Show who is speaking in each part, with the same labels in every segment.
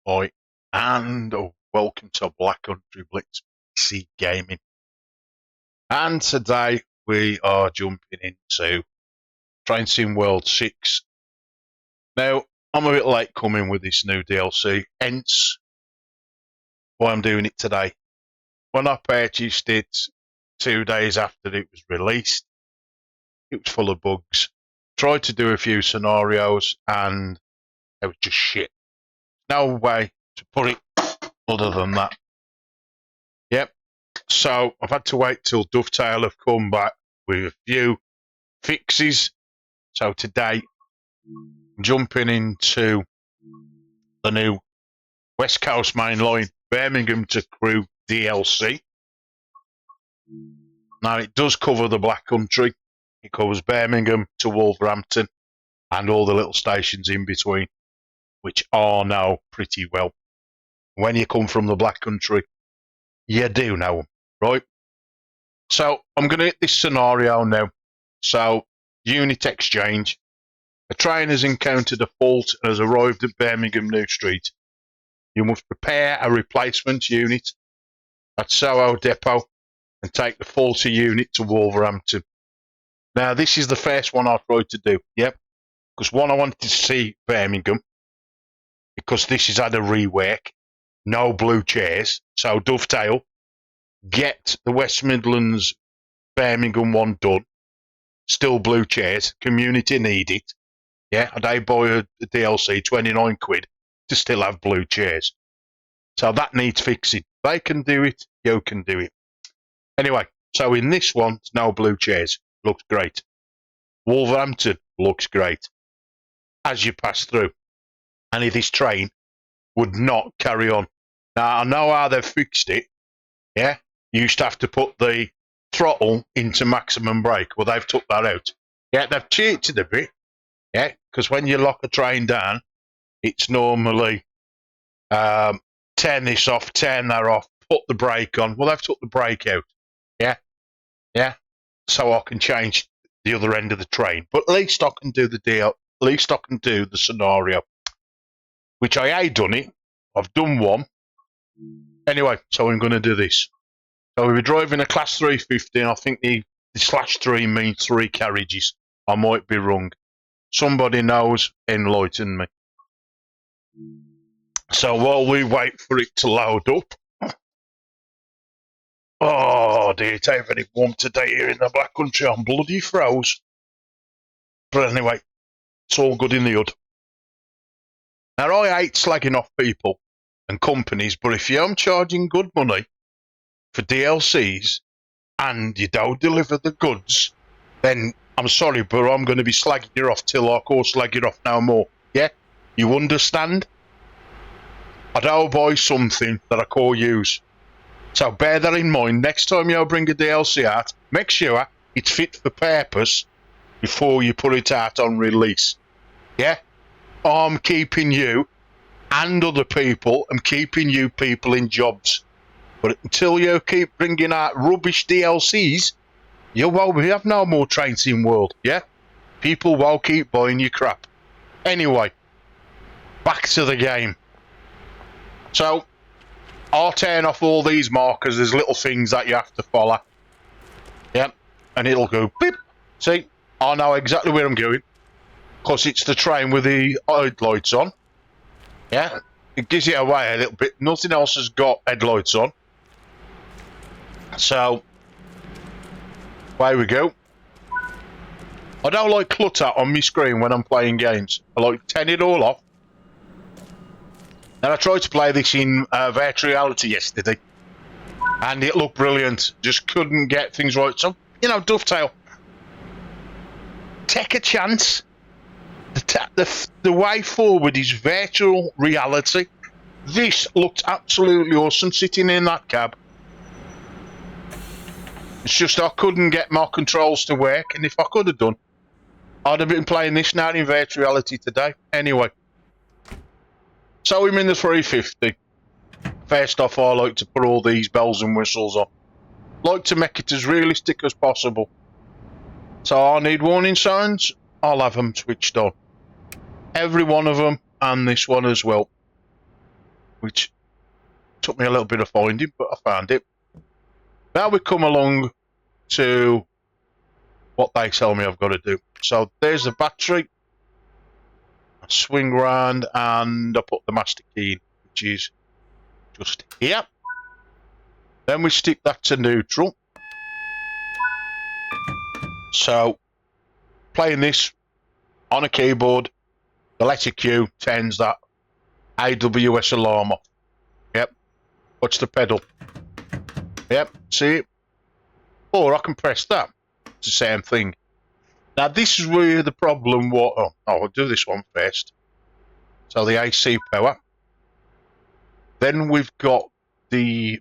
Speaker 1: Oi, and welcome to Black Country Blitz PC Gaming. And today we are jumping into Train Sim World 6. Now, I'm a bit late coming with this new DLC, hence why I'm doing it today. When I purchased it 2 days after it was released, it was full of bugs. Tried to do a few scenarios and it was just shit. No way to put it other than that. Yep. So I've had to wait till Dovetail have come back with a few fixes. So today, I'm jumping into the new West Coast Main Line, Birmingham to Crewe DLC. Now it does cover the Black Country. It covers Birmingham to Wolverhampton and all the little stations in between, which are now pretty well. When you come from the Black Country, you do know them, right? So I'm going to hit this scenario now. So, unit exchange. A train has encountered a fault and has arrived at Birmingham New Street. You must prepare a replacement unit at Soho Depot and take the faulty unit to Wolverhampton. Now, this is the first one I tried to do, yep, because one, I wanted to see Birmingham, because this has had a rework, no blue chairs, so Dovetail, get the West Midlands Birmingham one done, still blue chairs, community need it, yeah, they buy a DLC, 29 quid, to still have blue chairs. So that needs fixing. They can do it, you can do it. Anyway, so in this one, it's no blue chairs. Looks great. Wolverhampton looks great. As you pass through. And if this train would not carry on. Now, I know how they've fixed it. Yeah? You used to have to put the throttle into maximum brake. Well, they've took that out. Yeah, they've cheated a bit. Yeah, because when you lock a train down, it's normally turn this off, turn that off, put the brake on. Well, they've took the brake out. Yeah, yeah. So I can change the other end of the train. But at least I can do the deal. At least I can do the scenario. Which I ain't done it. I've done one. Anyway, so I'm going to do this. So we're driving a Class 350, and I think the /3 means 3 carriages. I might be wrong. Somebody knows, enlighten me. So while we wait for it to load up. Oh dear, it ain't very warm today here in the Black Country. I'm bloody froze. But anyway, it's all good in the hood. Now, I hate slagging off people and companies, but if you're charging good money for DLCs and you don't deliver the goods, then I'm sorry, but I'm going to be slagging you off till I can't slag you off no more. Yeah? You understand? I don't buy something that I can't use. So bear that in mind. Next time you bring a DLC out, make sure it's fit for purpose before you put it out on release. Yeah? I'm keeping you and other people, I'm keeping you people in jobs. But until you keep bringing out rubbish DLCs, you won't have no more Train Sim World, yeah? People will keep buying you crap. Anyway, back to the game. So, I'll turn off all these markers. There's little things that you have to follow. Yeah, and it'll go beep. See, I know exactly where I'm going. Because it's the train with the headlights on. Yeah, it gives you away a little bit. Nothing else has got headlights on. So, away we go. I don't like clutter on my screen when I'm playing games. I like to turn it all off. And I tried to play this in virtual reality yesterday. And it looked brilliant. Just couldn't get things right. So, you know, Dovetail. Take a chance. The way forward is virtual reality. This looked absolutely awesome sitting in that cab. It's just I couldn't get my controls to work, and if I could have done, I'd have been playing this now in virtual reality today. Anyway, so I'm in the 350. First off, I like to put all these bells and whistles on. Like to make it as realistic as possible. So I need warning signs. I'll have them switched on. Every one of them, and this one as well. which took me a little bit of finding, but I found it. Now we come along to what they tell me I've got to do. So there's the battery. I swing round and I put the master key in, which is just here. Then we stick that to neutral. So playing this on a keyboard, the letter Q turns that AWS alarm off. Yep. Watch the pedal. Yep. See it? Or I can press that. It's the same thing. Now this is where the problem was. Oh, I'll do this one first. So the AC power. Then we've got the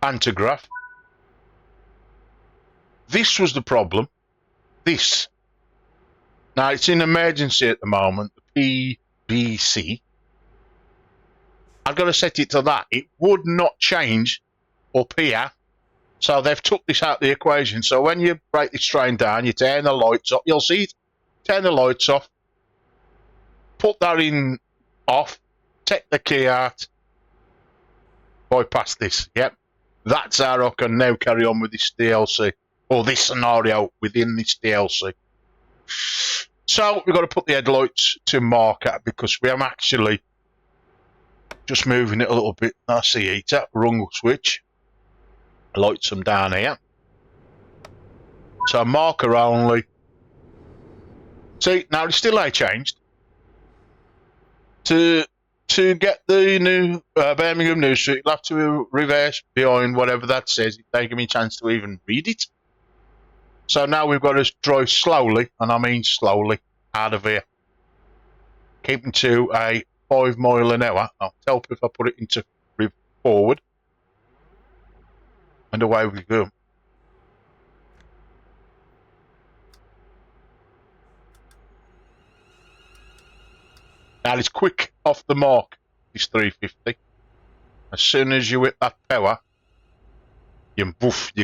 Speaker 1: pantograph. This was the problem. This. Now it's in emergency at the moment. The PBC. I've got to set it to that. It would not change up here. So they've took this out of the equation. So when you break this train down, you turn the lights off. You'll see it. Turn the lights off. Put that in off. Take the key out. Bypass this. Yep. That's how I can now carry on with this DLC. Or this scenario within this DLC. So we've got to put the headlights to marker because we am actually just moving it a little bit. That's the heater. Wrong switch. Lights them down here. So marker only. See, now it's still ain't changed. To get the new Birmingham New St, you'll have to reverse behind whatever that says. It doesn't give me a chance to even read it. So now we've got to drive slowly, and I mean slowly, out of here. Keeping to a 5 mile an hour. I'll help if I put it into forward. And away we go. Now it's quick off the mark, this 350. As soon as you hit that power, you're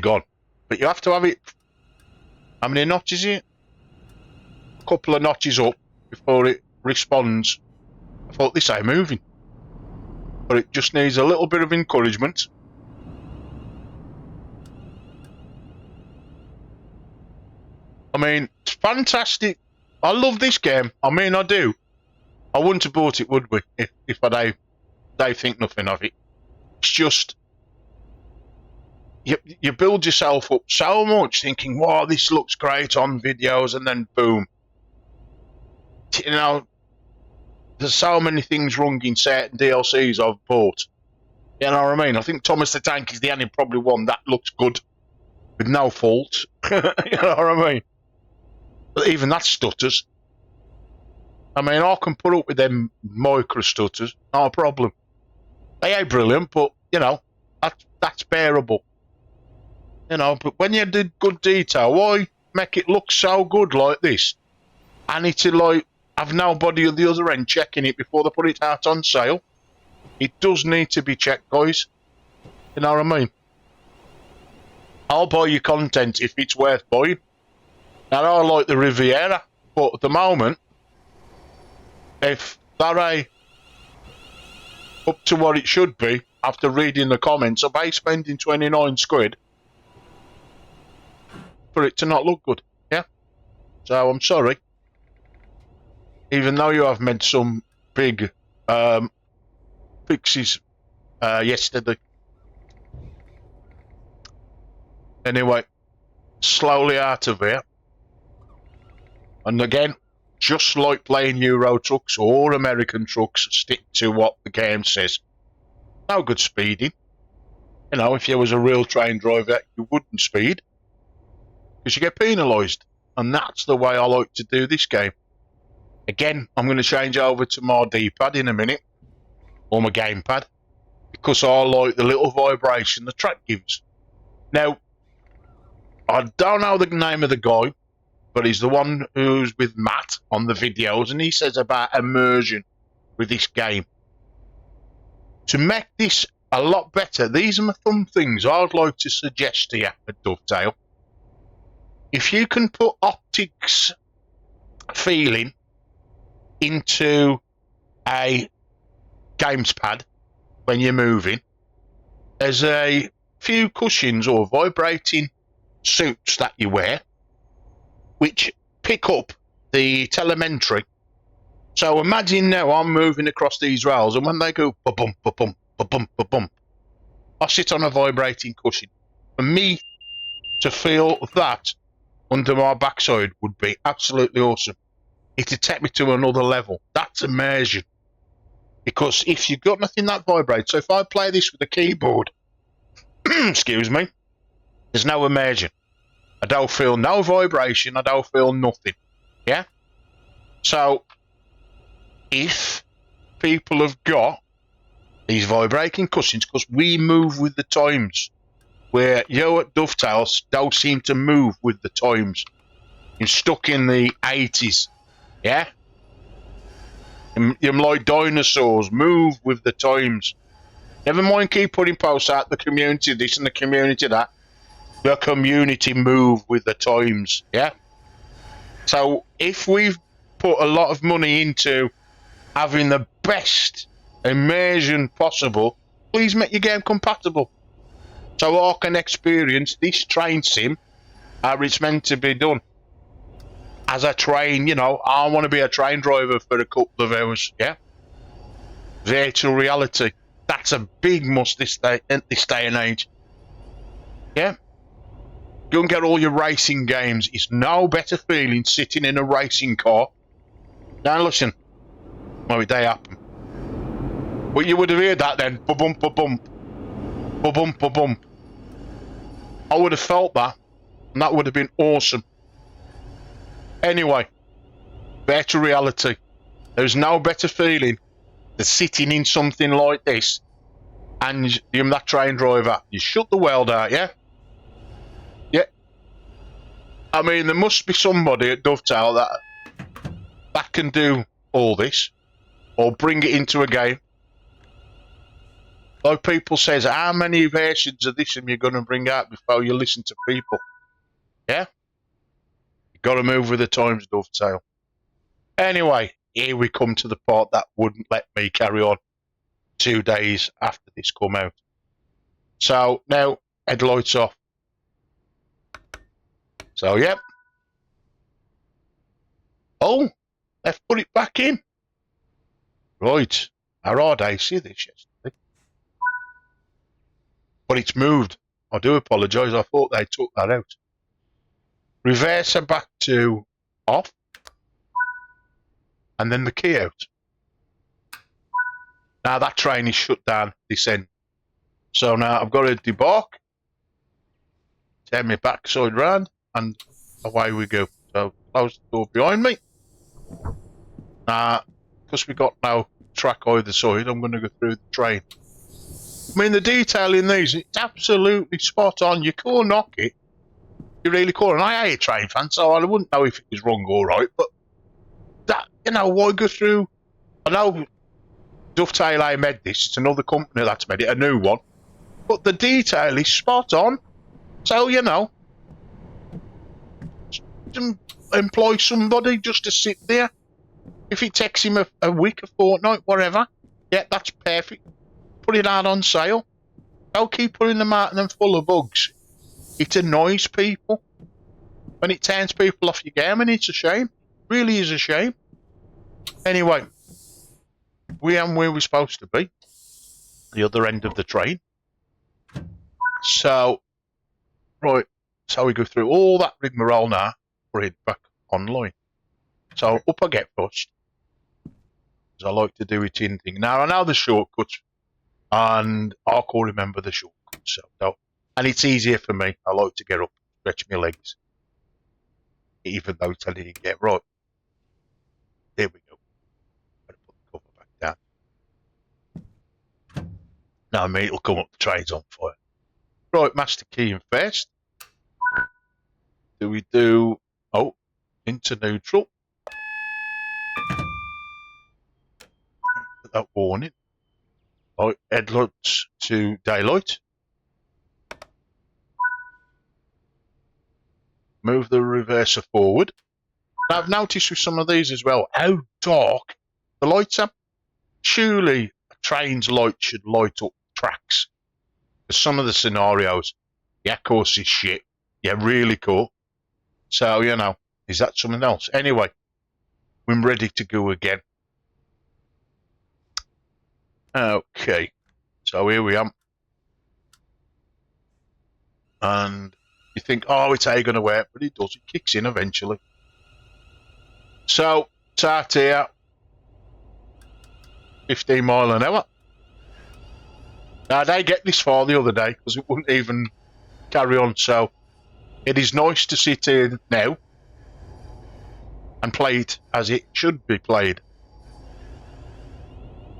Speaker 1: gone. But you have to have it. How many notches is it? A couple of notches up before it responds. I thought this ain't moving. But it just needs a little bit of encouragement. I mean, it's fantastic. I love this game. I mean, I do. I wouldn't have bought it, would we? If I don't think nothing of it. It's just you build yourself up so much, thinking, "Wow, this looks great on videos," and then boom. You know, there's so many things wrong in certain DLCs I've bought. You know what I mean? I think Thomas the Tank is the only probably one that looks good with no fault. You know what I mean? But even that stutters. I mean, I can put up with them micro stutters, not a problem. They ain't brilliant, but, you know, that's bearable. You know, but when you did good detail, why make it look so good like this? I need to, like, have nobody at the other end checking it before they put it out on sale. It does need to be checked, guys. You know what I mean? I'll buy your content if it's worth buying. Now, I like the Riviera, but at the moment, if that ain't up to what it should be, after reading the comments, about spending 29 quid for it to not look good, yeah? So, I'm sorry. Even though you have made some big fixes yesterday. Anyway, slowly out of here. And again, just like playing Euro trucks or American trucks, stick to what the game says. No good speeding. You know, if you was a real train driver, you wouldn't speed. Because you get penalised. And that's the way I like to do this game. Again, I'm going to change over to my D-pad in a minute. Or my gamepad. Because I like the little vibration the track gives. Now, I don't know the name of the guy, but he's the one who's with Matt on the videos, and he says about immersion with this game. To make this a lot better, these are some things I'd like to suggest to you at Dovetail. If you can put optics feeling into a games pad when you're moving, there's a few cushions or vibrating suits that you wear, which pick up the telemetry. So imagine now I'm moving across these rails, and when they go ba-bump, ba-bump, ba-bump, ba-bump, I sit on a vibrating cushion. For me to feel that under my backside would be absolutely awesome. It'd take me to another level. That's immersion. Because if you've got nothing that vibrates, so if I play this with a keyboard, excuse me, there's no immersion. I don't feel no vibration. I don't feel nothing. Yeah? So, if people have got these vibrating cushions, because we move with the times, where you at Dovetails don't seem to move with the times. You're stuck in the 80s. Yeah? You're like dinosaurs. Move with the times. Never mind keep putting posts out, the community this and the community that. The community move with the times. Yeah? So if we've put a lot of money into having the best immersion possible, please make your game compatible. So I can experience this train sim how it's meant to be done. As a train, you know, I want to be a train driver for a couple of hours, yeah? Virtual reality. That's a big must this day and age. Yeah? Go and get all your racing games. It's no better feeling sitting in a racing car. Now listen, maybe they happen. But you would have heard that then. Ba-bump, ba-bump. Ba-bump, ba-bump. I would have felt that, and that would have been awesome. Anyway, better reality. There's no better feeling than sitting in something like this and you're that train driver. You shut the world out, yeah? Yeah. I mean, there must be somebody at Dovetail that can do all this or bring it into a game. Like people says, how many versions of this are you going to bring out before you listen to people? Yeah? You've got to move with the times, Dovetail. Anyway, here we come to the part that wouldn't let me carry on 2 days after this come out. So now, headlights off. So, yep. Oh, they've put it back in. Right. I rode AC this yesterday. But it's moved. I do apologise. I thought they took that out. Reverser back to off. And then the key out. Now that train is shut down this end. So now I've got to debark. Turn my backside round. And away we go. So close the door behind me. Because we got no track either side, I'm going to go through the train. I mean, the detail in these, it's absolutely spot on. You can't knock it. You really can't. And I hate train fans, so I wouldn't know if it was wrong or right. But that, you know, why go through? I know Dovetail ain't made this. It's another company that's made it, a new one. But the detail is spot on. So, you know, employ somebody just to sit there. If it takes him a week, a fortnight, whatever, yeah, that's perfect. Put it out on sale. Don't keep putting them out and them full of bugs. It annoys people. And it turns people off your game, and it's a shame. It really is a shame. Anyway, we are where we're supposed to be. The other end of the train. So, right, so we go through all that rigmarole now. We're back online. So up I get first. Because I like to do it in thing. Now I know the shortcuts, and I can't remember the shortcuts. So, and it's easier for me. I like to get up, stretch my legs, even though it's telling you to get right. There we go. Better put the cover back down. Now, mate, it'll come up. The train's on fire. Right, master key in first. Do we do? Oh, into neutral. That warning. Right, headlights to daylight. Move the reverser forward. Now, I've noticed with some of these as well how dark the lights are. Surely a trains should light up tracks. Because some of the scenarios, yeah, of course is shit. Yeah, really cool. So, you know, is that something else? Anyway, we're ready to go again. Okay, so here we are. And you think, oh, it's ain't going to work, but it does. It kicks in eventually. So, start here. 15 mile an hour. Now, I didn't get this far the other day because it wouldn't even carry on. So, it is nice to sit here now and play it as it should be played.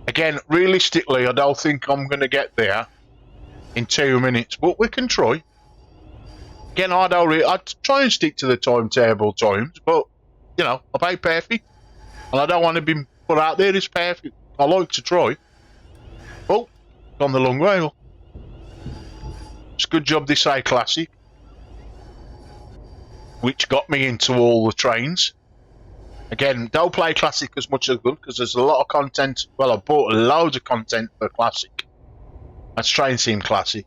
Speaker 1: Again, realistically, I don't think I'm going to get there in 2 minutes, but we can try. Again, I'd try and stick to the timetable times, but, you know, I ain't perfect, and I don't want to be put out there as perfect. I like to try. Oh, on the long rail. It's a good job they say classic, which got me into all the trains. Again, don't play classic as much as good because there's a lot of content. Well, I bought loads of content for classic. That's Train Sim Classic,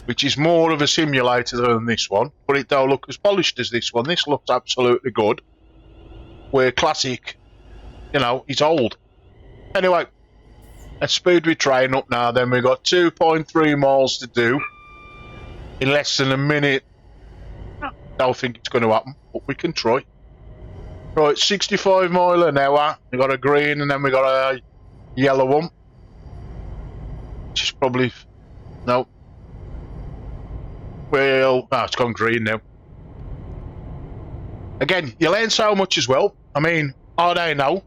Speaker 1: which is more of a simulator than this one, but it don't look as polished as this one. This looks absolutely good, where classic, you know, is old. Anyway, let's speed we train up now. Then we've got 2.3 miles to do in less than a minute. Don't think it's going to happen, but we can try. Right, 65 mile an hour. We got a green and then we got a yellow one. Which is probably no. Well, it's gone green now. Again, you learn so much as well. I mean, I don't know.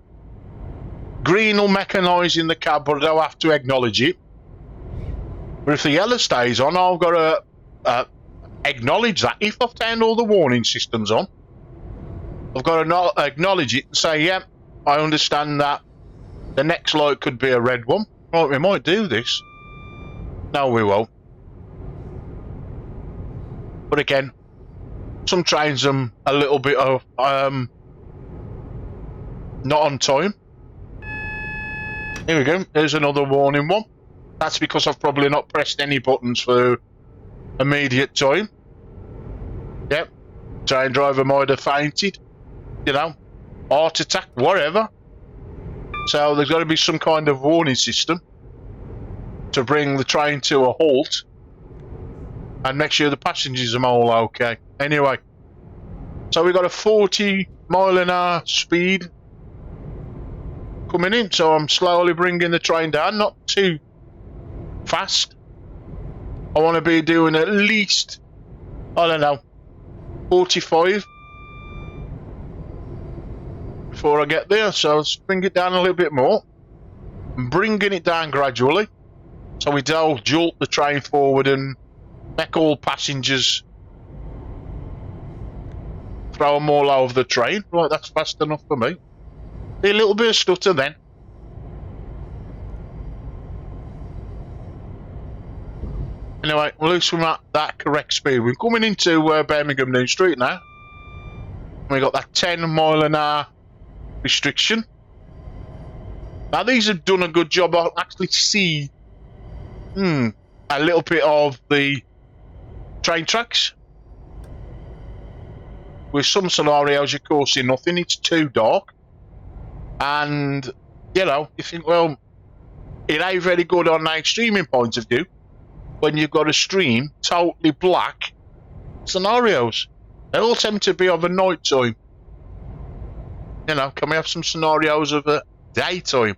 Speaker 1: Green will mechanise in the cab, but I don't have to acknowledge it. But if the yellow stays on, I've got to acknowledge that. If I've turned all the warning systems on, I've got to acknowledge it and say, yeah, I understand that the next light could be a red one. Right, we might do this. No, we won't. But again, some trains are a little bit of not on time. Here we go. There's another warning one. That's because I've probably not pressed any buttons for immediate time. Yep. Train driver might have fainted. You know, heart attack, whatever. So there's got to be some kind of warning system to bring the train to a halt and make sure the passengers are all okay. Anyway, so we've got a 40 mile an hour speed coming in, so I'm slowly bringing the train down, not too fast. I want to be doing at least, I don't know, 45 before I get there, so let's bring it down a little bit more. I'm bringing it down gradually, so we don't jolt the train forward and make all passengers throw them all over the train. Right, that's fast enough for me. A little bit of stutter then. Anyway, at least we're at that correct speed. We're coming into Birmingham New Street now. We got that 10 mile an hour restriction. Now these have done a good job. I'll actually see a little bit of the train tracks. With some scenarios, of course, see nothing. It's too dark. And, you know, you think, well, it ain't very good on a streaming point of view when you've got to stream totally black scenarios. They all tend to be of a night time. You know, can we have some scenarios of a daytime?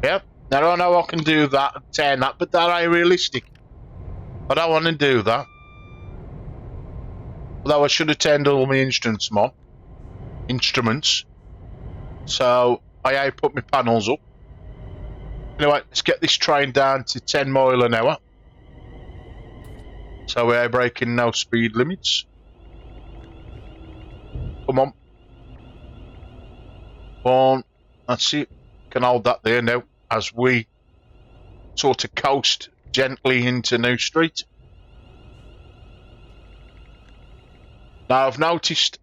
Speaker 1: Yep. Now, I know I can do that and turn that, but that ain't realistic. I don't want to do that. Although I should have turned all my instruments on. So I put my panels up. Anyway, let's get this train down to 10 mile an hour. So we're breaking no speed limits. Come on. One. That's it. Can hold that there now as we sort of coast gently into New Street. Now I've noticed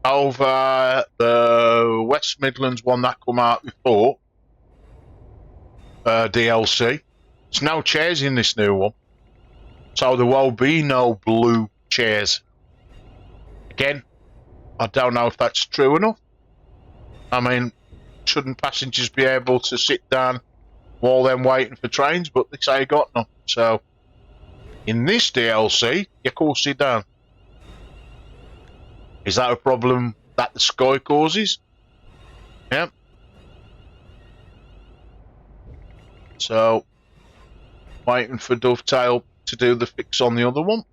Speaker 1: over the West Midlands one that come out before, DLC. There's no chairs in this new one, so there will be no blue chairs. Again, I don't know if that's true enough. I mean, shouldn't passengers be able to sit down while they're waiting for trains? But they say you got none. So, in this DLC, you can't sit down. Is that a problem that the sky causes? Yeah. So, waiting for Dovetail to do the fix on the other one.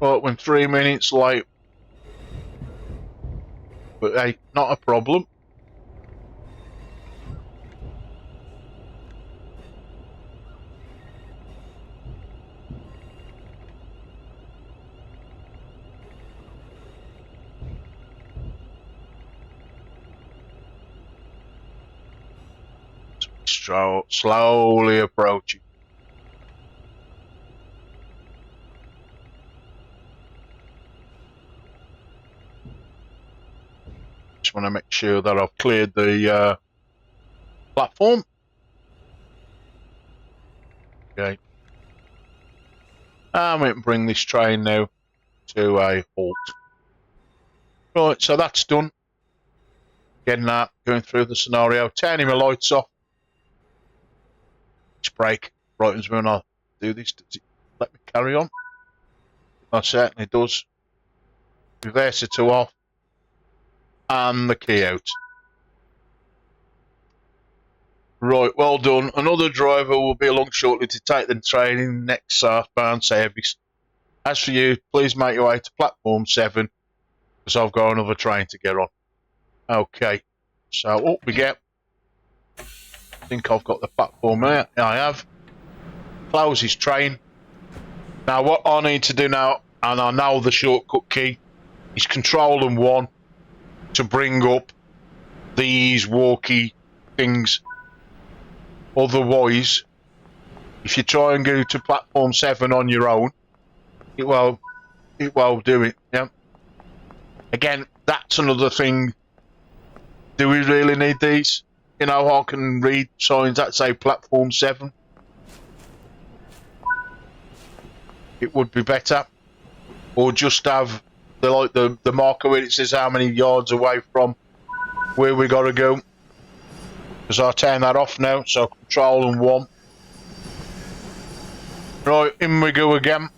Speaker 1: But when 3 minutes late. But hey, not a problem. Slowly approaching. Just want to make sure that I've cleared the platform. Okay. I'm going to bring this train now to a halt. Right, so that's done. Getting that, going through the scenario, turning my lights off. Brake brightens when I do this. Does it let me carry on? It certainly does. Reverser to off. And the key out. Right, well done. Another driver will be along shortly to take the train in next southbound service. As for you, please make your way to platform 7, because I've got another train to get on. Okay, so up we get. I think I've got the platform there. I have. Close his train. Now what I need to do now, and I know the shortcut key, is Control and 1 to bring up these walkie things. Otherwise, if you try and go to platform 7 on your own, it will do it. Yeah. Again, that's another thing. Do we really need these? You know, I can read signs that say platform 7. It would be better. Or just have the marker where it says how many yards away from where we gotta go. Because I turn that off now, so Control and 1. Right, in we go again.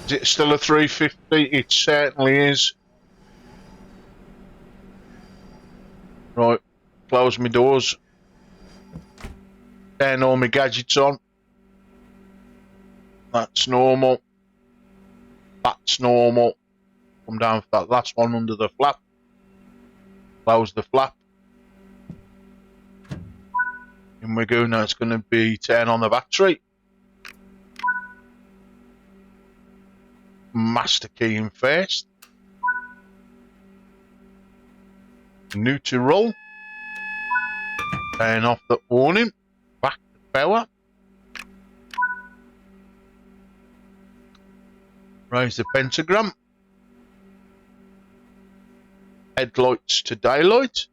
Speaker 1: Is it still a 350? It certainly is. Right. Close my doors. Turn all my gadgets on. That's normal. That's normal. Come down for that last one under the flap. Close the flap. In we go now. It's going to be turn on the battery. Master key in first. Neutral. Turn off the warning. Back to power. Raise the pentagram. Headlights to daylight.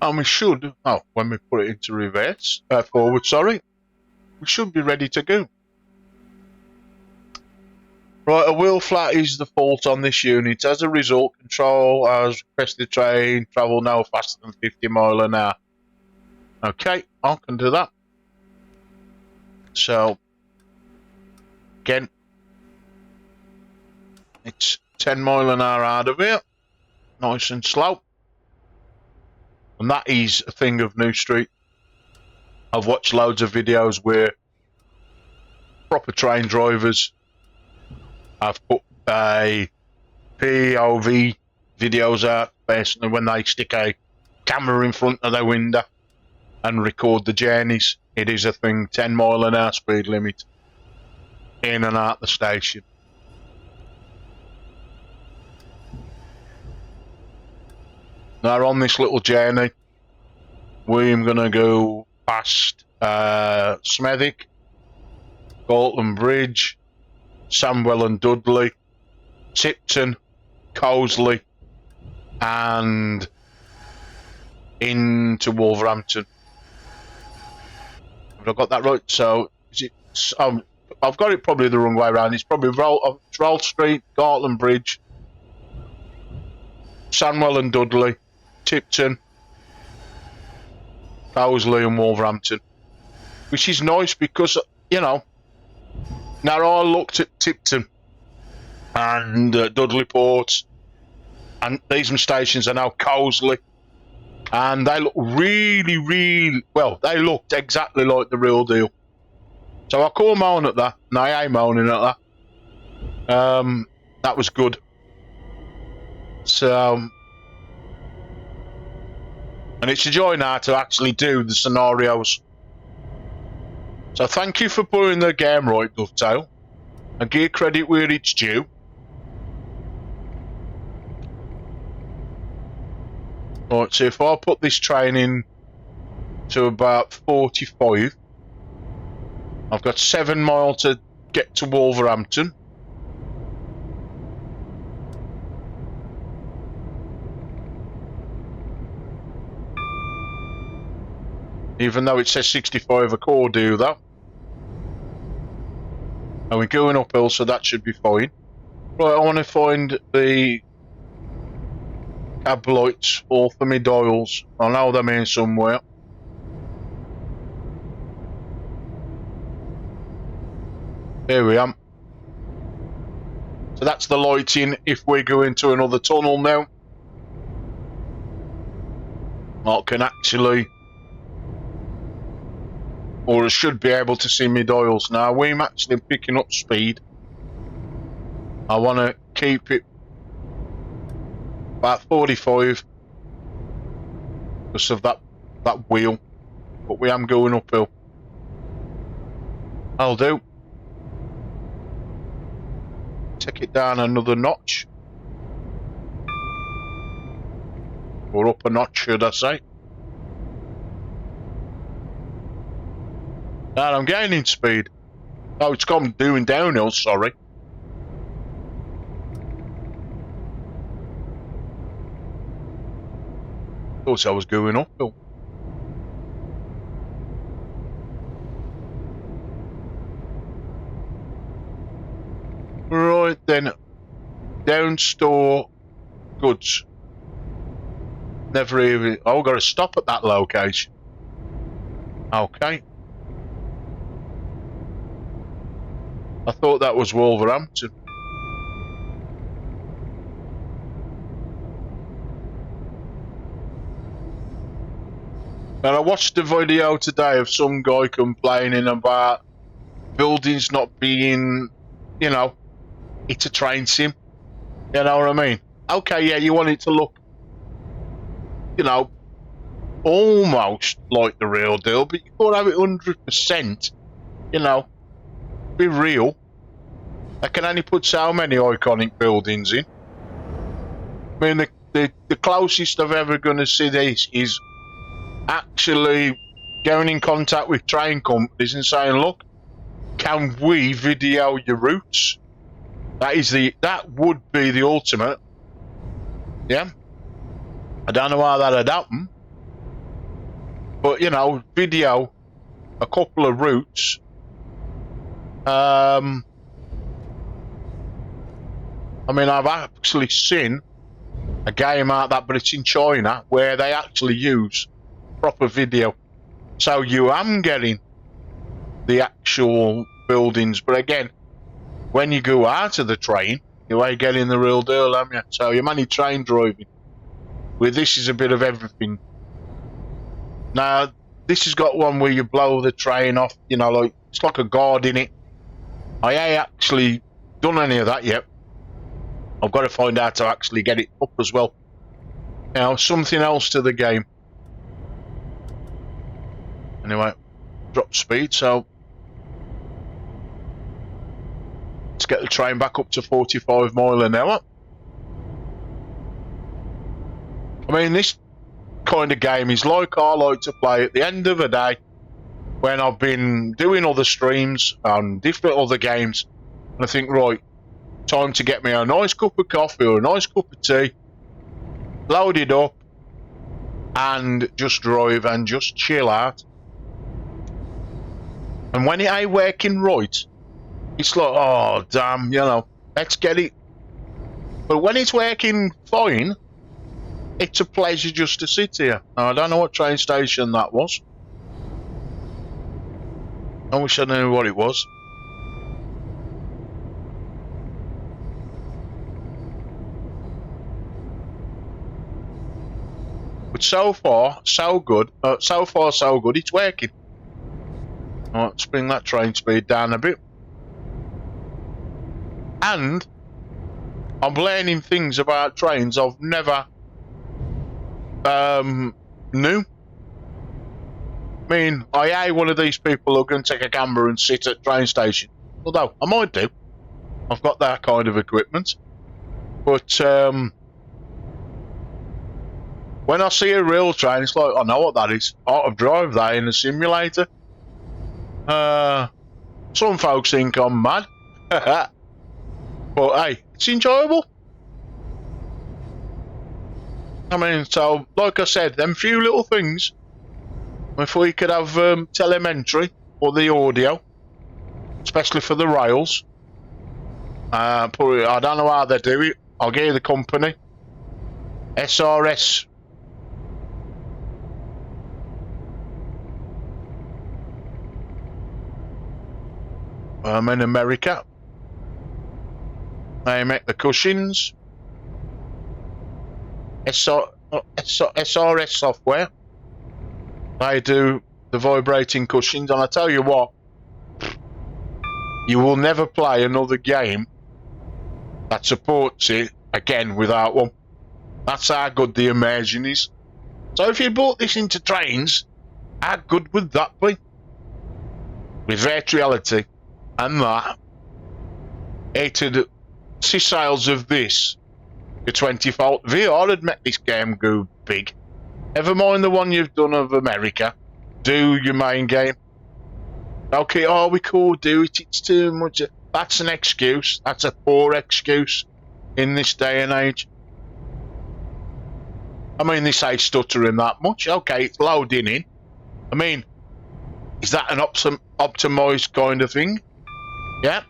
Speaker 1: And we should, when we put it into reverse, forward, sorry, we should be ready to go. Right, a wheel flat is the fault on this unit. As a result, Control has requested the train travel no faster than 50 miles an hour. Okay, I can do that. So, again, it's 10 miles an hour out of here. Nice and slow. And that is a thing of New Street. I've watched loads of videos where proper train drivers have put a POV videos out, basically when they stick a camera in front of their window and record the journeys. It is a thing, 10 mile an hour speed limit in and out the station. Now on this little journey, we're going to go past Smethwick, Galton Bridge, Sandwell and Dudley, Tipton, Cosley, and into Wolverhampton. Have I got that right? So, is it, I've got it probably the wrong way around. It's probably Roll Street, Gartland Bridge, Sandwell and Dudley, Tipton, Owsley and Wolverhampton. Which is nice because, you know, now I looked at Tipton and Dudley Port, and these stations are now Cowsley, and they look really, well, they looked exactly like the real deal. So I call moan at that, and I am moaning at that. That was good. So, and it's a joy now to actually do the scenarios. So thank you for putting the game right, Dovetail. I give credit where it's due. Right, so if I put this train in to about 45, I've got 7 miles to get to Wolverhampton. Even though it says 65, I could do that. And we're going uphill, so that should be fine. Right, I want to find the cab lights or for me dials. I know them here somewhere. There we are. So that's the lighting if we go into another tunnel now. I can actually, or I should be able to see me dials now. We're actually picking up speed. I want to keep it about 45 because of that wheel, but we am going uphill. I'll do. Take it down another notch, or up a notch, should I say? And I'm gaining speed. Oh, it's gone doing downhill, sorry. Thought I was going uphill. Right then, down store goods. Never even. Oh, I've got to stop at that location. Okay. I thought that was Wolverhampton. And I watched a video today of some guy complaining about buildings not being, you know, it's a train sim. You know what I mean? Okay, yeah, you want it to look, you know, almost like the real deal, but you can't have it 100%, you know, be real. I can only put so many iconic buildings in. I mean, the closest I've ever going to see this is actually going in contact with train companies and saying, look, can we video your routes? That would be the ultimate. Yeah. I don't know how that'd happen. But, you know, video a couple of routes. I mean, I've actually seen a game out that, but it's in China, where they actually use proper video. So you am getting the actual buildings, but again, when you go out of the train, you ain't getting the real deal, am you? So you're mainly train driving. With this is a bit of everything. Now, this has got one where you blow the train off, you know, like it's like a guard in it. I ain't actually done any of that yet. I've got to find out to actually get it up as well. Now, something else to the game. Anyway, drop speed, so let's get the train back up to 45 miles an hour. I mean, this kind of game is like I like to play at the end of the day when I've been doing other streams and different other games, and I think, right, time to get me a nice cup of coffee or a nice cup of tea, load it up, and just drive and just chill out. And when it ain't working right, it's like, oh, damn, let's get it. But when it's working fine, it's a pleasure just to sit here. Now, I don't know what train station that was. I wish I knew what it was. But so far, so good. So far, so good. It's working. All right, let's bring that train speed down a bit. And I'm learning things about trains I've never knew. I mean, I ain't one of these people who can take a camera and sit at train station. Although, I might do. I've got that kind of equipment. But when I see a real train, it's like, I know what that is. I've drive that in a simulator. Some folks think I'm mad. But hey, it's enjoyable. I mean, so, like I said, them few little things, if we could have telemetry or the audio, especially for the rails, I don't know how they do it. I'll give you the company. SRS. I'm in America. They make the cushions. SRS software. They do the vibrating cushions, and I tell you what, you will never play another game that supports it again without one. That's how good the immersion is. So if you brought this into trains, how good would that be? With virtual reality and that, it'd see sales of this to 20-fold. VR would make this game go big. Never mind the one you've done of America. Do your main game. Okay, we could do it. It's too much. That's an excuse. That's a poor excuse in this day and age. I mean, this ain't stuttering that much. Okay, it's loading in. I mean, is that an optimized kind of thing? Yeah.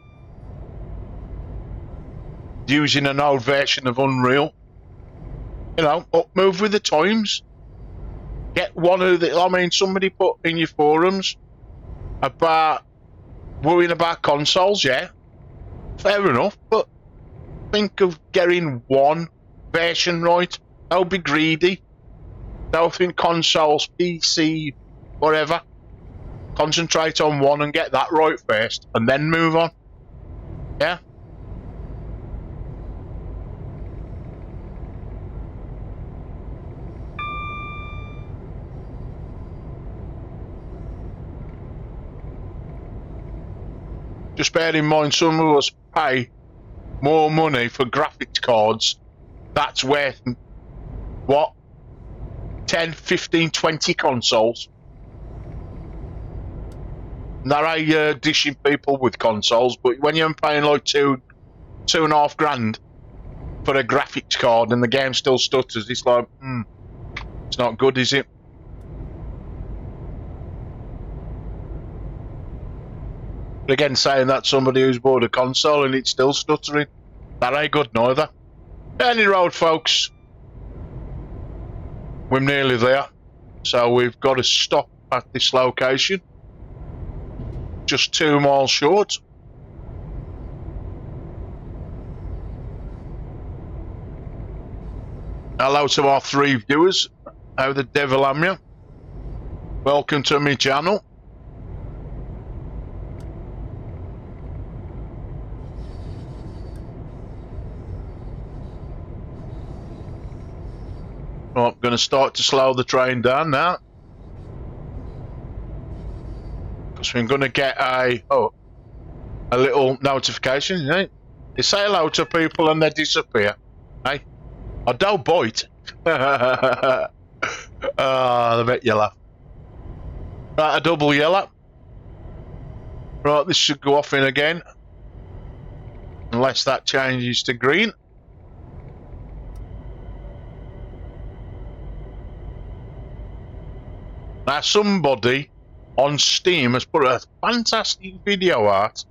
Speaker 1: Using an old version of Unreal. Move with the times. Get one of the. I mean, somebody put in your forums about worrying about consoles. Yeah, fair enough. But think of getting one version right. Don't be greedy. Don't think consoles, PC, whatever. Concentrate on one and get that right first, and then move on. Yeah. Just bear in mind, some of us pay more money for graphics cards. That's worth, what? 10, 15, 20 consoles. Now I dishing people with consoles, but when you're paying like $2.5 grand for a graphics card and the game still stutters, it's like, it's not good, is it? But again, saying that somebody who's bought a console and it's still stuttering, that ain't good neither. Any road, folks. We're nearly there, so we've got to stop at this location. Just 2 miles short. Hello to our 3 viewers. How the devil am you? Welcome to my channel. I'm going to start to slow the train down now. Because we're going to get a little notification, right? You say hello to people and they disappear. Hey? I don't bite. I bet you laugh. Right, a double yellow. Right, this should go off in again. Unless that changes to green. Now somebody on Steam has put a fantastic video out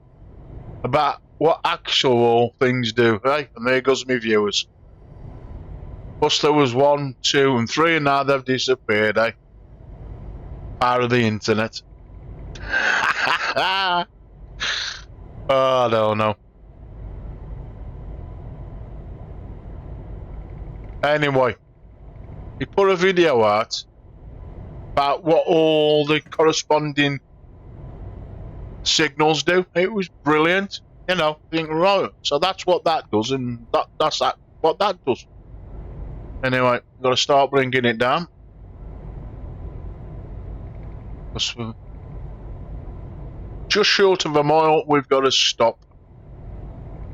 Speaker 1: about what actual things do. Hey, and there goes my viewers. Plus there was 1, 2, and 3, and now they've disappeared, eh? Power of the internet. Oh, I don't know. Anyway, he put a video out about what all the corresponding signals do. It was brilliant. You know, think, right, so that's what that does, and that's what that does. Anyway, we've got to start bringing it down. Just short of a mile, we've got to stop.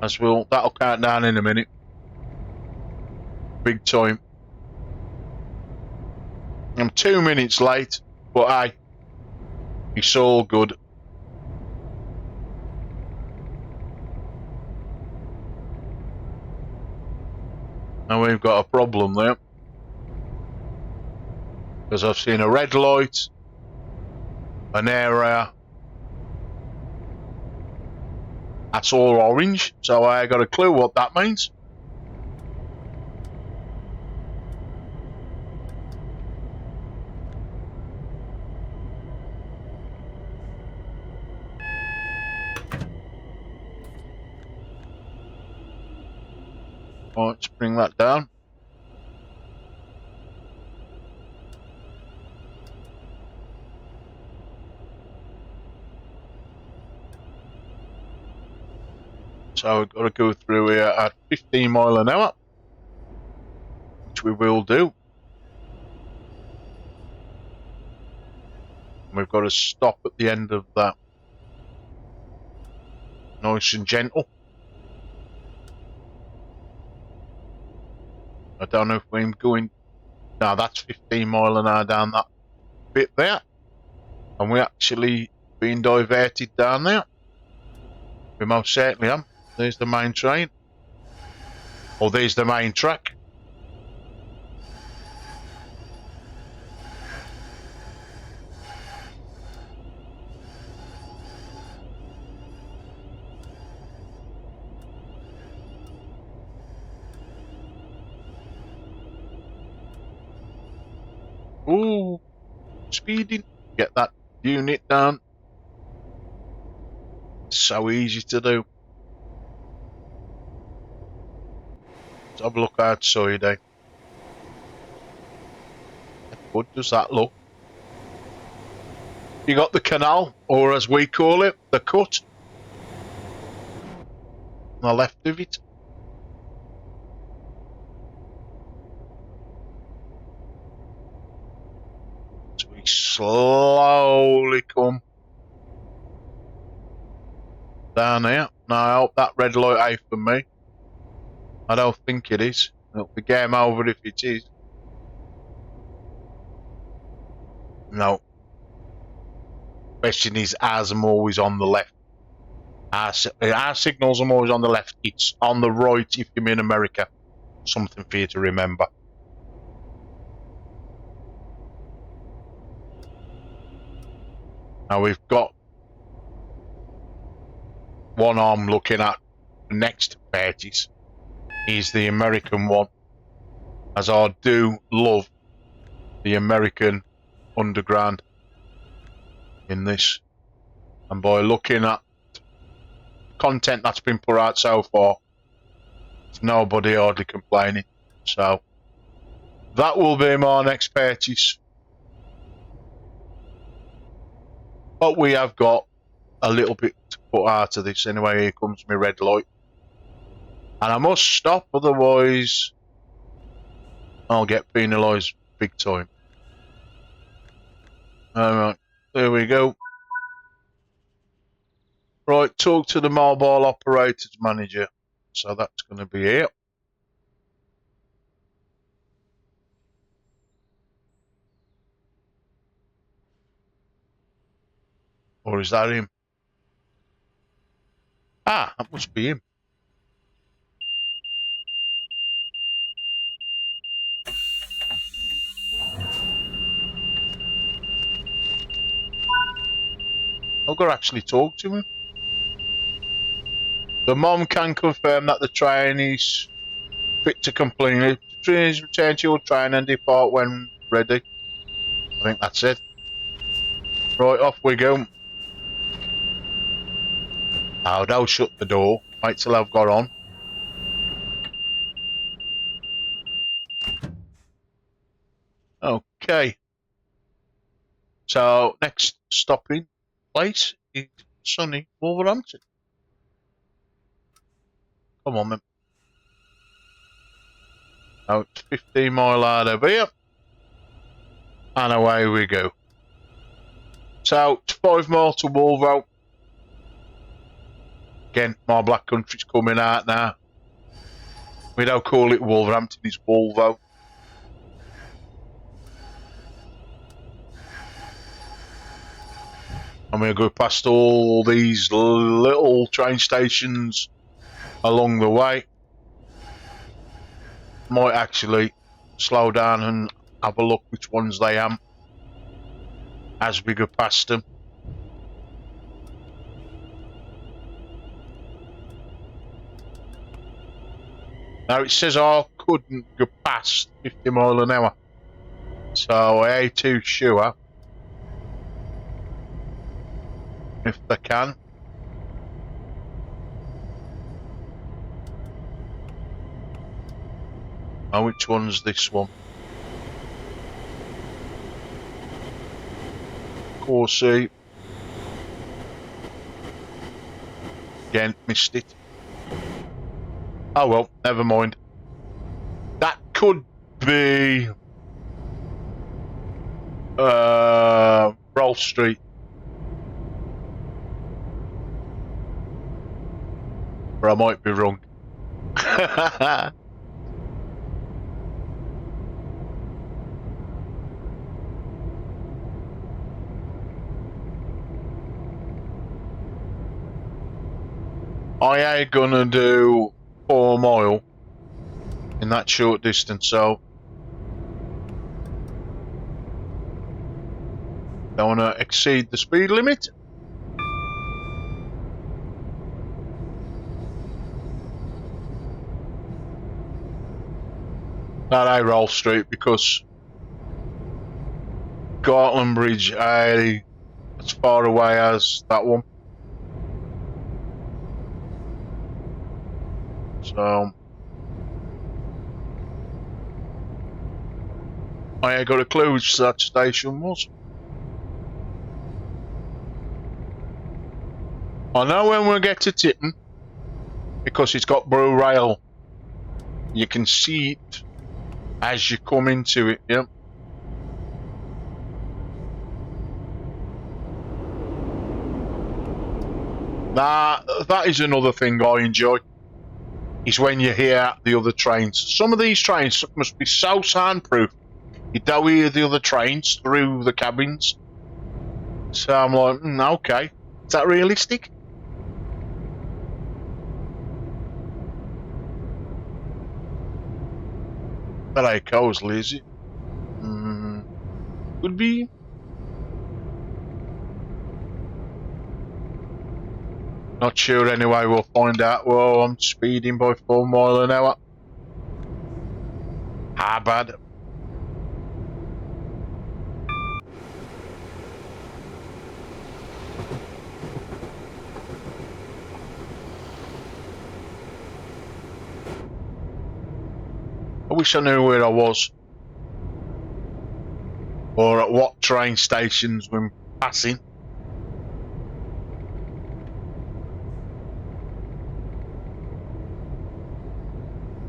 Speaker 1: That'll count down in a minute. Big time. I'm 2 minutes late, but hey, it's all good. Now we've got a problem there. Because I've seen a red light, an area. That's all orange, so I got a clue what that means. Right, let's bring that down. So we've got to go through here at 15 miles an hour, which we will do. And we've got to stop at the end of that. Nice and gentle. I don't know if we're going... No, that's 15 miles an hour down that bit there. And we're actually being diverted down there. We most certainly am. There's the main train. Or there's the main track. Ooh, speeding. Get that unit down. So easy to do. Let's have a look outside, eh? How good does that look? You got the canal, or as we call it, the cut. On the left of it. So we slowly come down here. Now I hope that red light ain't for me. I don't think it is. It'll be game over if it is. No. Question is, ours are always on the left. Our signals are always on the left. It's on the right if you're in America. Something for you to remember. Now we've got one arm looking at next to Bertie's. Is the American one, as I do love the American underground in this, and by looking at content that's been put out so far, there's nobody hardly complaining. So that will be my next purchase. But we have got a little bit to put out of this anyway. Here comes my red light. And I must stop, otherwise I'll get penalised big time. Alright, there we go. Right, talk to the mobile operators manager. So that's going to be here. Or is that him? Ah, that must be him. I've got to actually talk to him. The mom can confirm that the train is fit to completely. Please return to your train and depart when ready. I think that's it. Right, off we go. Oh, don't shut the door. Wait till I've got on. Okay. So, next stopping place is sunny Wolverhampton. Come on, then. Oh, it's 15 mile out of here. And away we go. So, it's 5 miles to Wolverhampton. Again, my black country's coming out now. We don't call it Wolverhampton, it's Wolvo. And we'll go past all these little train stations along the way. Might actually slow down and have a look which ones they am as we go past them. Now it says I couldn't go past 50 mile an hour, so I ain't too sure if they can. Oh, which one's this one? Corsi. Again, missed it. Oh well, never mind. That could be Rolfe Street. Or I might be wrong. I ain't gonna do 4 mile in that short distance, so don't wanna exceed the speed limit. That ain't Rolfe Street because Gartland Bridge ain't as far away as that one. So I ain't got a clue which that station was. I know when we get to Tipton, because it's got Brew Rail, you can see it as you come into it, yeah. That is another thing I enjoy, is when you hear the other trains. Some of these trains must be so soundproof, you don't hear the other trains through the cabins. So I'm like, okay, is that realistic? That ain't Cosley, is it? Could be. Not sure anyway, we'll find out. Well, I'm speeding by 4 mile an hour. How bad? I wish I knew where I was, or at what train stations when passing.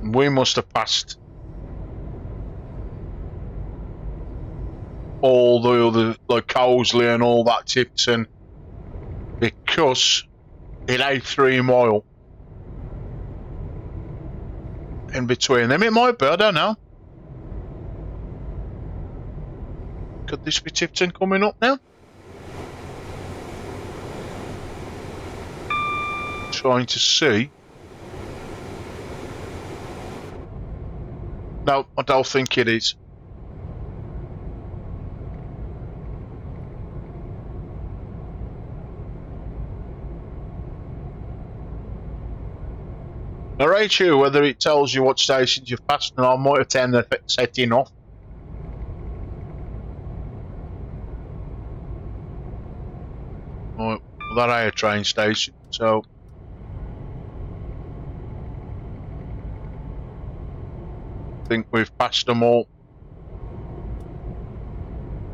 Speaker 1: We must have passed all the other, like Cosley and all that Tipton, because it ain't 3 mile in between them. It might be, I don't know. Could this be Tipton coming up now? Trying to see. No, I don't think it is. I rate you whether it tells you what stations you've passed, and I might have turned the setting off. Right, well, that ain't a train station, so I think we've passed them all.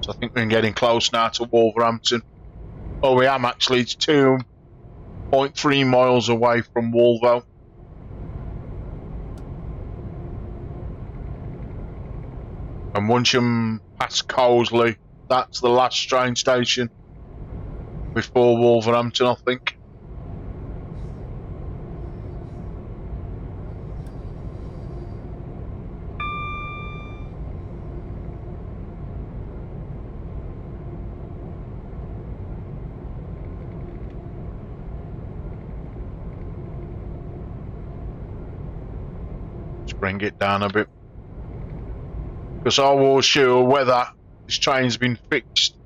Speaker 1: So I think we're getting close now to Wolverhampton. Oh, we am actually. It's 2.3 miles away from Wolvo. And once you pass Cosley, that's the last train station before Wolverhampton, I think. Let's bring it down a bit. Because I was sure whether this train's been fixed.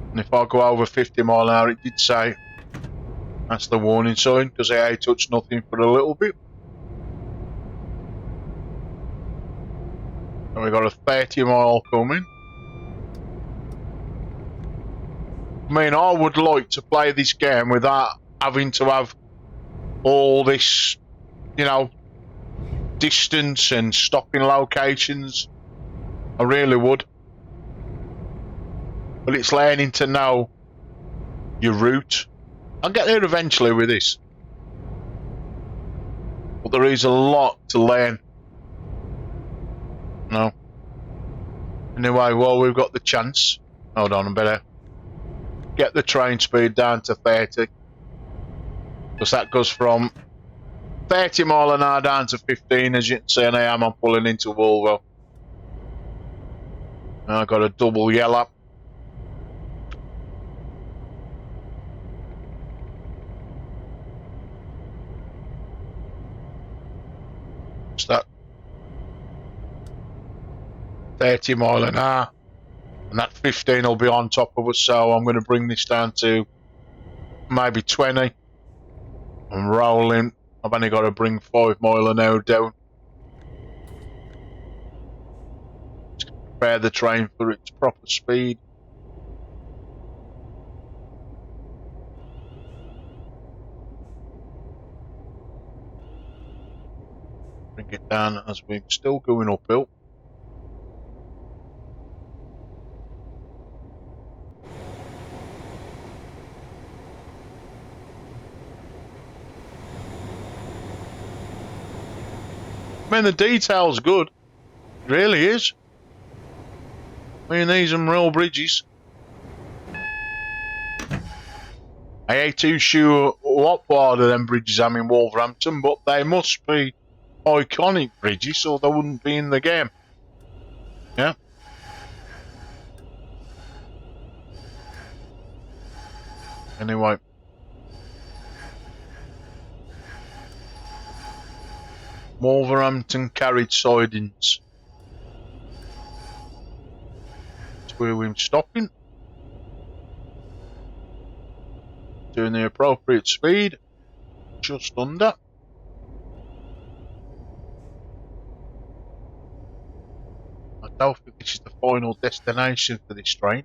Speaker 1: And if I go over 50 mile an hour, it did say that's the warning sign, because I ain't touched nothing for a little bit. And we got a 30 mile coming. I mean, I would like to play this game without having to have all this, you know, distance and stopping locations. I really would. But it's learning to know your route. I'll get there eventually with this. But there is a lot to learn. No. Anyway, while we've got the chance, hold on, I better get the train speed down to 30. Because that goes from 30 mile an hour down to 15, as you can see, and I'm pulling into Wolvo. And I've got a double yellow. What's that? 30 mile an hour. And that 15 will be on top of us, so I'm going to bring this down to maybe 20. I'm rolling. I've only got to bring 5 mile an hour down. Just prepare the train for its proper speed. Bring it down as we're still going uphill. I mean, the detail's good. It really is. I mean, these are real bridges. I ain't too sure what part of them bridges I'm in Wolverhampton, but they must be iconic bridges, or they wouldn't be in the game. Yeah. Anyway. Wolverhampton carriage sidings. That's where we're stopping. Doing the appropriate speed. Just under. I don't think this is the final destination for this train,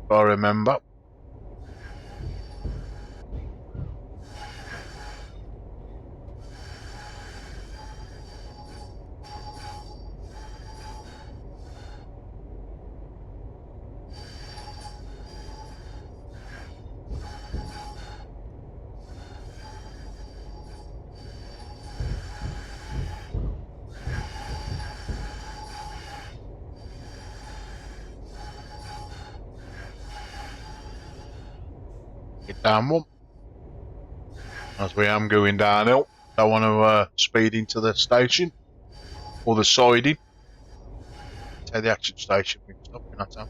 Speaker 1: if I remember. Get down one. As we am going downhill. Don't want to speed into the station. Or the siding. Say the actual station we're stopping at.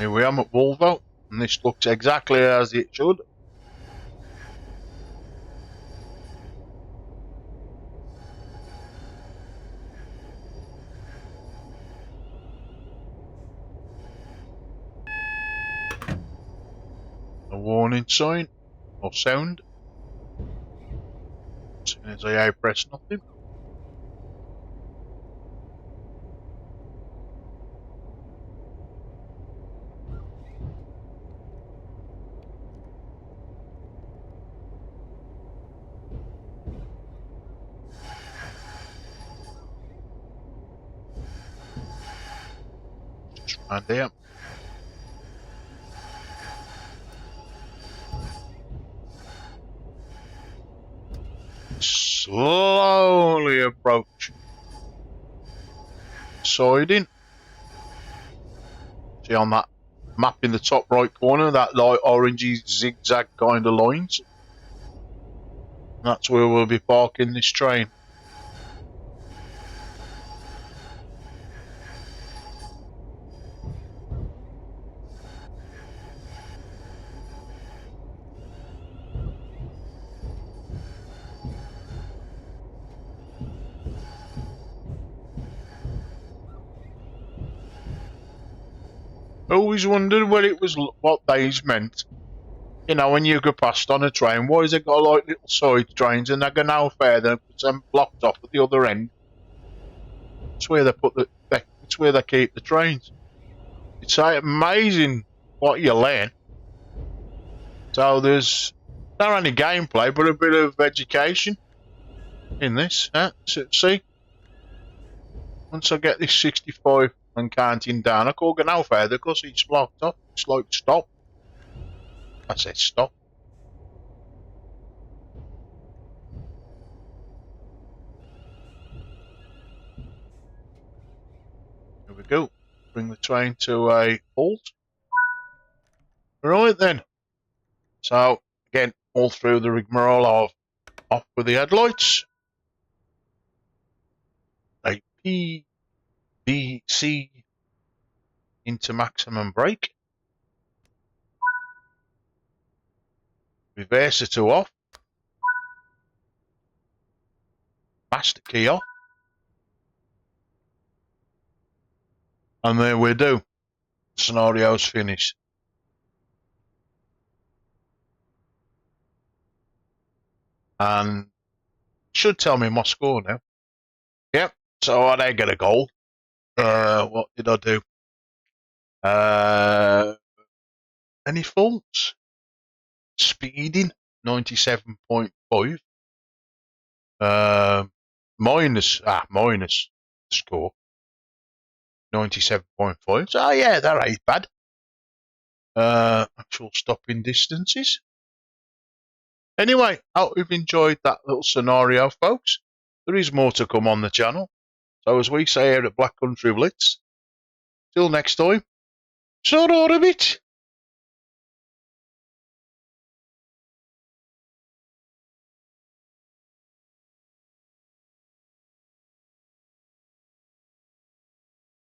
Speaker 1: Here we are at Wolvo, and this looks exactly as it should. A warning sign or sound. As soon as I press nothing. Just round here. Slowly approach. Siding. See on that map in the top right corner, that light orangey zigzag kind of lines. That's where we'll be parking this train. Always wondered what these meant. You know, when you go past on a train, why has it got like little side trains and they go no further and blocked off at the other end? It's where they put it's where they keep the trains. It's amazing what you learn. So there's not only gameplay but a bit of education in this. So, see, once I get this 65 and counting down, I can't go no further because it's blocked up. It's like stop. I said stop. Here we go. Bring the train to a halt. Right then. So again, all through the rigmarole of off with the headlights. A PVC into maximum brake. Reverser to off. Master key off. And there we do. Scenario's finished. And should tell me my score now. Yep, so I did get a goal. What did I do? Any faults? Speeding, 97.5. Minus score, 97.5. So yeah, that ain't bad. Actual stopping distances. Anyway, I hope you've enjoyed that little scenario, folks. There is more to come on the channel. So as we say here at Black Country Blitz, till next time, so a bit.